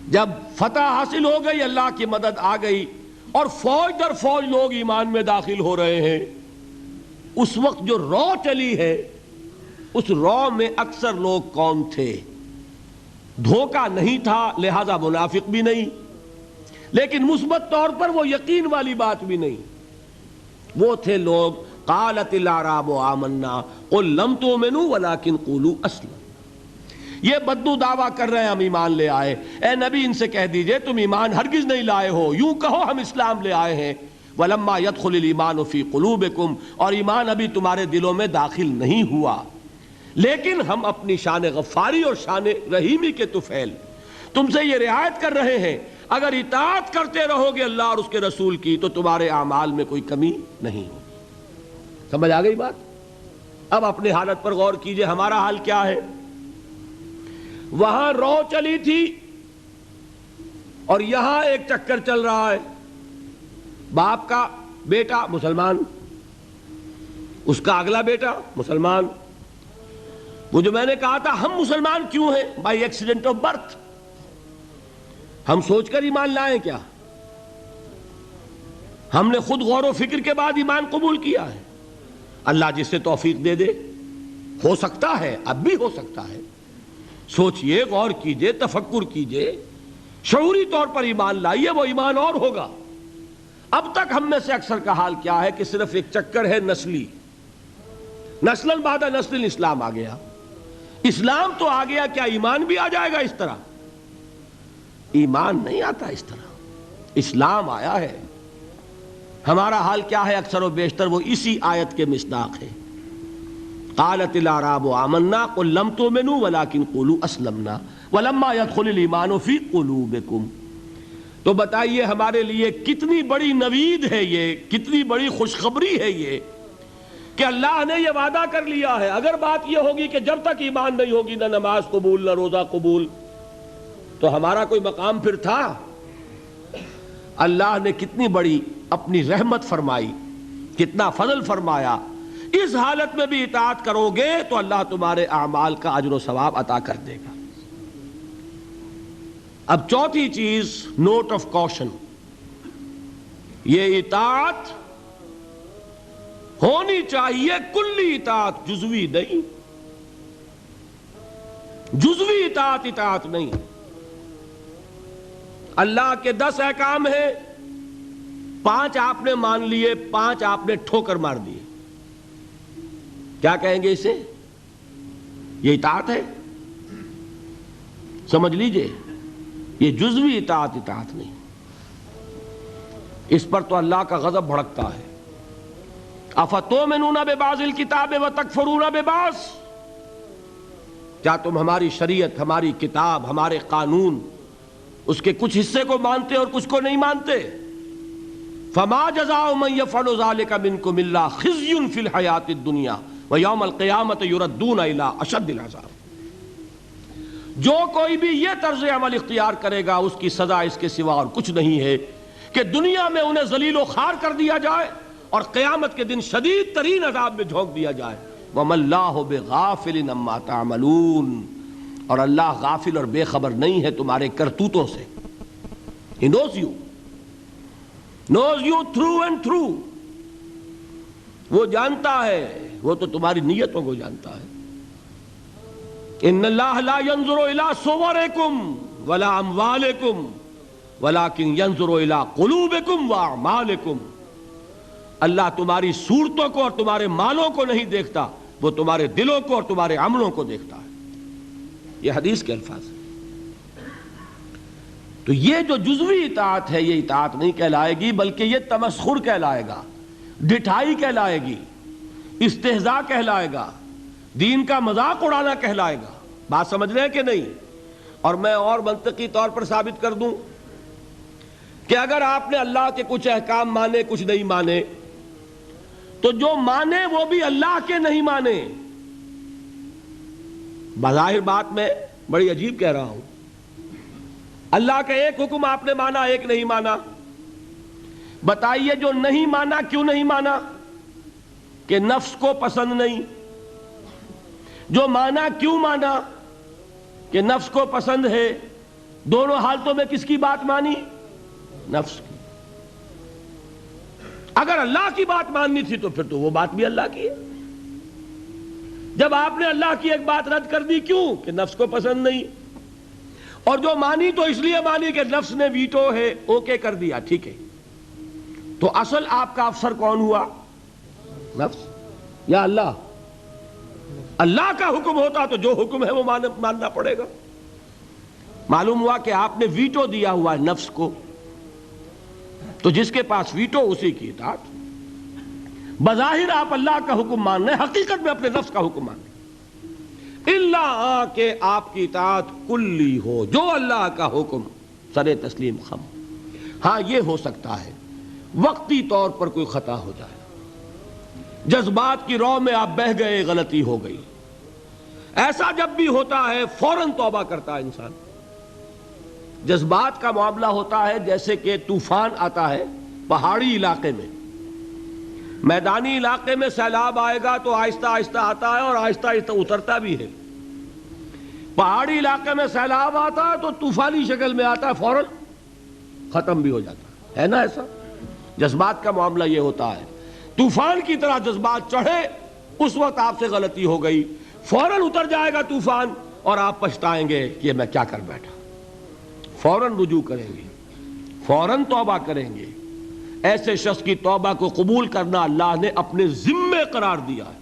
جب فتح حاصل ہو گئی، اللہ کی مدد آ گئی اور فوج در فوج لوگ ایمان میں داخل ہو رہے ہیں، اس وقت جو رو چلی ہے، اس رو میں اکثر لوگ کون تھے؟ دھوکہ نہیں تھا، لہذا منافق بھی نہیں، لیکن مثبت طور پر وہ یقین والی بات بھی نہیں، وہ تھے لوگ قالت الاعراب آمنا قل لم تؤمنوا ولکن قولوا اسلمنا، یہ بدو دعویٰ کر رہے ہیں ہم ایمان لے آئے، اے نبی ان سے کہہ دیجئے تم ایمان ہرگز نہیں لائے ہو، یوں کہو ہم اسلام لے آئے ہیں، وَلَمَّا يَدْخُلِ الْإِيمَانُ فِي قُلُوبِكُمْ، اور ایمان ابھی تمہارے دلوں میں داخل نہیں ہوا، لیکن ہم اپنی شان غفاری اور شان رحیمی کے طفیل تم سے یہ رعایت کر رہے ہیں، اگر اطاعت کرتے رہو گے اللہ اور اس کے رسول کی تو تمہارے اعمال میں کوئی کمی نہیں ہوگی۔ سمجھ آ گئی بات؟ اب اپنی حالت پر غور کیجئے، ہمارا حال کیا ہے؟ وہاں رو چلی تھی اور یہاں ایک چکر چل رہا ہے، باپ کا بیٹا مسلمان، اس کا اگلا بیٹا مسلمان۔ وہ جو میں نے کہا تھا ہم مسلمان کیوں ہیں؟ بائی ایکسیڈنٹ آف برتھ، ہم سوچ کر ایمان لائیں کیا؟ ہم نے خود غور و فکر کے بعد ایمان قبول کیا ہے؟ اللہ جس سے توفیق دے دے، ہو سکتا ہے، اب بھی ہو سکتا ہے، سوچئے، غور کیجئے، تفکر کیجئے، شعوری طور پر ایمان لائیے، وہ ایمان اور ہوگا۔ اب تک ہم میں سے اکثر کا حال کیا ہے کہ صرف ایک چکر ہے نسلی، نسلاً بعد نسل اسلام آ گیا، اسلام تو آ گیا، کیا ایمان بھی آ جائے گا اس طرح؟ ایمان نہیں آتا اس طرح، اسلام آیا ہے۔ ہمارا حال کیا ہے اکثر و بیشتر؟ وہ اسی آیت کے مصداق ہے، قالت الاعراب آمنا قل لم تؤمنوا ولکن قولوا اسلمنا ولما يدخل الایمان فی قلوبکم۔ تو بتائیے ہمارے لیے کتنی بڑی نوید ہے یہ، کتنی بڑی خوشخبری ہے یہ کہ اللہ نے یہ وعدہ کر لیا ہے۔ اگر بات یہ ہوگی کہ جب تک ایمان نہیں ہوگی نہ نماز قبول نہ روزہ قبول، تو ہمارا کوئی مقام پھر تھا؟ اللہ نے کتنی بڑی اپنی رحمت فرمائی، کتنا فضل فرمایا، اس حالت میں بھی اطاعت کرو گے تو اللہ تمہارے اعمال کا اجر و ثواب عطا کر دے گا۔ اب چوتھی چیز، نوٹ آف کوشن، یہ اطاعت ہونی چاہیے کلی اطاعت، جزوی نہیں، جزوی اطاعت اطاعت نہیں۔ اللہ کے 10 احکام ہیں، 5 آپ نے مان لیے، 5 آپ نے ٹھوکر مار دیے، کیا کہیں گے اسے؟ یہ اطاعت ہے؟ سمجھ لیجئے، یہ جزوی اطاعت اطاعت نہیں، اس پر تو اللہ کا غضب بھڑکتا ہے۔ افتؤمنون ببعض الکتاب وتکفرون ببعض، کیا تم ہماری شریعت، ہماری کتاب، ہمارے قانون، اس کے کچھ حصے کو مانتے اور کچھ کو نہیں مانتے؟ فما جزاء من يفعل ذلك منكم الا خزي في الحياة الدنيا ويوم القيامة يردون الى اشد العذاب۔ جو کوئی بھی یہ طرز عمل اختیار کرے گا اس کی سزا اس کے سوا اور کچھ نہیں ہے کہ دنیا میں انہیں ذلیل و خوار کر دیا جائے اور قیامت کے دن شدید ترین عذاب میں جھونک دیا جائے۔ وَمَا اللَّهُ بِغَافِلٍ عَمَّا تَعْمَلُونَ، اور اللہ غافل اور بے خبر نہیں ہے تمہارے کرتوتوں سے۔ He knows you through and through، وہ جانتا ہے، وہ تو تمہاری نیتوں کو جانتا ہے۔ ان اللہ لا ينظر الى صورکم ولا اموالکم ولکن ينظر الى قلوبکم واعمالکم، اللہ تمہاری صورتوں کو اور تمہارے مالوں کو نہیں دیکھتا، وہ تمہارے دلوں کو اور تمہارے عملوں کو دیکھتا ہے۔ یہ حدیث کے الفاظ ہیں۔ تو یہ جو جزوی اطاعت ہے یہ اطاعت نہیں کہلائے گی، بلکہ یہ تمسخر کہلائے گا، ڈٹھائی کہلائے گی، استہزاء کہلائے گا، دین کا مذاق اڑانا کہلائے گا۔ بات سمجھ رہے ہیں کہ نہیں؟ اور میں اور منطقی طور پر ثابت کر دوں کہ اگر آپ نے اللہ کے کچھ احکام مانے کچھ نہیں مانے، تو جو مانے وہ بھی اللہ کے نہیں مانے۔ بظاہر بات میں بڑی عجیب کہہ رہا ہوں، اللہ کا ایک حکم آپ نے مانا ایک نہیں مانا، بتائیے جو نہیں مانا کیوں نہیں مانا؟ کہ نفس کو پسند نہیں۔ جو مانا کیوں مانا؟ کہ نفس کو پسند ہے۔ دونوں حالتوں میں کس کی بات مانی؟ نفس کی۔ اگر اللہ کی بات ماننی تھی تو پھر تو وہ بات بھی اللہ کی ہے۔ جب آپ نے اللہ کی ایک بات رد کر دی، کیوں؟ کہ نفس کو پسند نہیں، اور جو مانی تو اس لیے مانی کہ نفس نے ویٹو ہے، اوکے کر دیا، ٹھیک ہے۔ تو اصل آپ کا افسر کون ہوا؟ نفس یا اللہ؟ اللہ کا حکم ہوتا تو جو حکم ہے وہ ماننا پڑے گا۔ معلوم ہوا کہ آپ نے ویٹو دیا ہوا ہے نفس کو، تو جس کے پاس ویٹو اسی کی اطاعت۔ بظاہر آپ اللہ کا حکم مان رہے ہیں، حقیقت میں اپنے نفس کا حکم مان رہے ہیں، الا کہ آپ کی اطاعت کلی ہو، جو اللہ کا حکم سر تسلیم خم۔ ہاں یہ ہو سکتا ہے وقتی طور پر کوئی خطا ہو جائے، جذبات کی رو میں آپ بہہ گئے، غلطی ہو گئی، ایسا جب بھی ہوتا ہے فوراً توبہ کرتا ہے انسان۔ جذبات کا معاملہ ہوتا ہے جیسے کہ طوفان آتا ہے پہاڑی علاقے میں، میدانی علاقے میں سیلاب آئے گا تو آہستہ آہستہ آتا ہے اور آہستہ آہستہ اترتا بھی ہے۔ پہاڑی علاقے میں سیلاب آتا ہے تو طوفانی شکل میں آتا ہے، فوراً ختم بھی ہو جاتا ہے نا ایسا؟ جذبات کا معاملہ یہ ہوتا ہے، طوفان کی طرح جذبات چڑھے، اس وقت آپ سے غلطی ہو گئی، فوراً اتر جائے گا طوفان اور آپ پچھتائیں گے کہ میں کیا کر بیٹھا۔ فوراً رجوع کریں گے، فوراً توبہ کریں گے۔ ایسے شخص کی توبہ کو قبول کرنا اللہ نے اپنے ذمے قرار دیا ہے۔